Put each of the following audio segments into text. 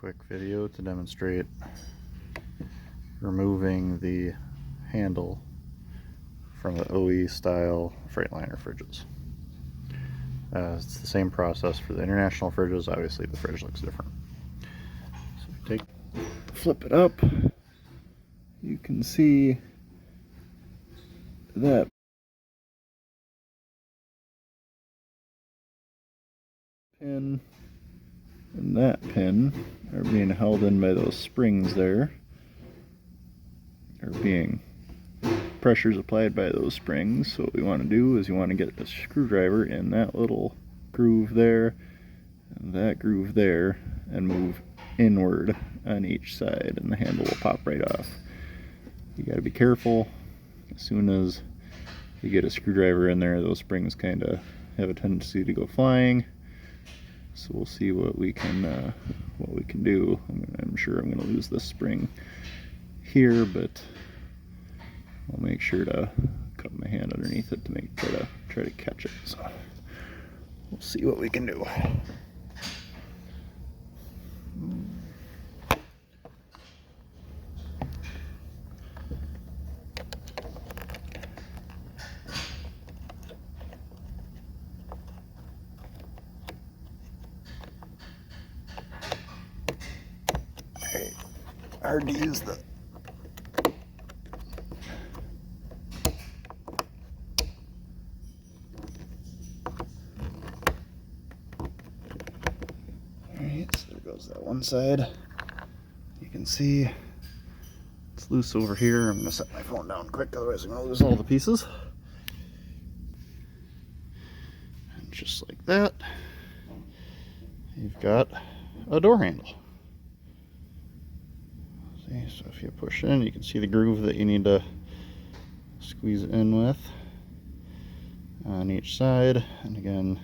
quick video to demonstrate removing the handle from the OE style Freightliner fridges. It's the same process for the international fridges. Obviously the fridge looks different. So flip it up, you can see that pin and that pin are being held in by those springs there, pressures applied by those springs. So what we want to do is you want to get a screwdriver in that little groove there and that groove there and move inward on each side, and the handle will pop right off. You got to be careful. As soon as you get a screwdriver in there, those springs kind of have a tendency to go flying. So we'll see what we can do. I'm sure I'm going to lose this spring here, but I'll make sure to cup my hand underneath it to try to catch it. So we'll see what we can do. Alright, hard to use the Alright, so there goes that one side. You can see it's loose over here. I'm going to set my phone down quick, otherwise I'm going to lose all the pieces. And just like that, you've got a door handle. See, so if you push in, you can see the groove that you need to squeeze it in with on each side. And again,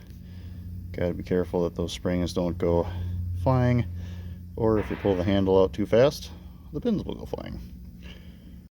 gotta be careful that those springs don't go flying, or if you pull the handle out too fast, the pins will go flying.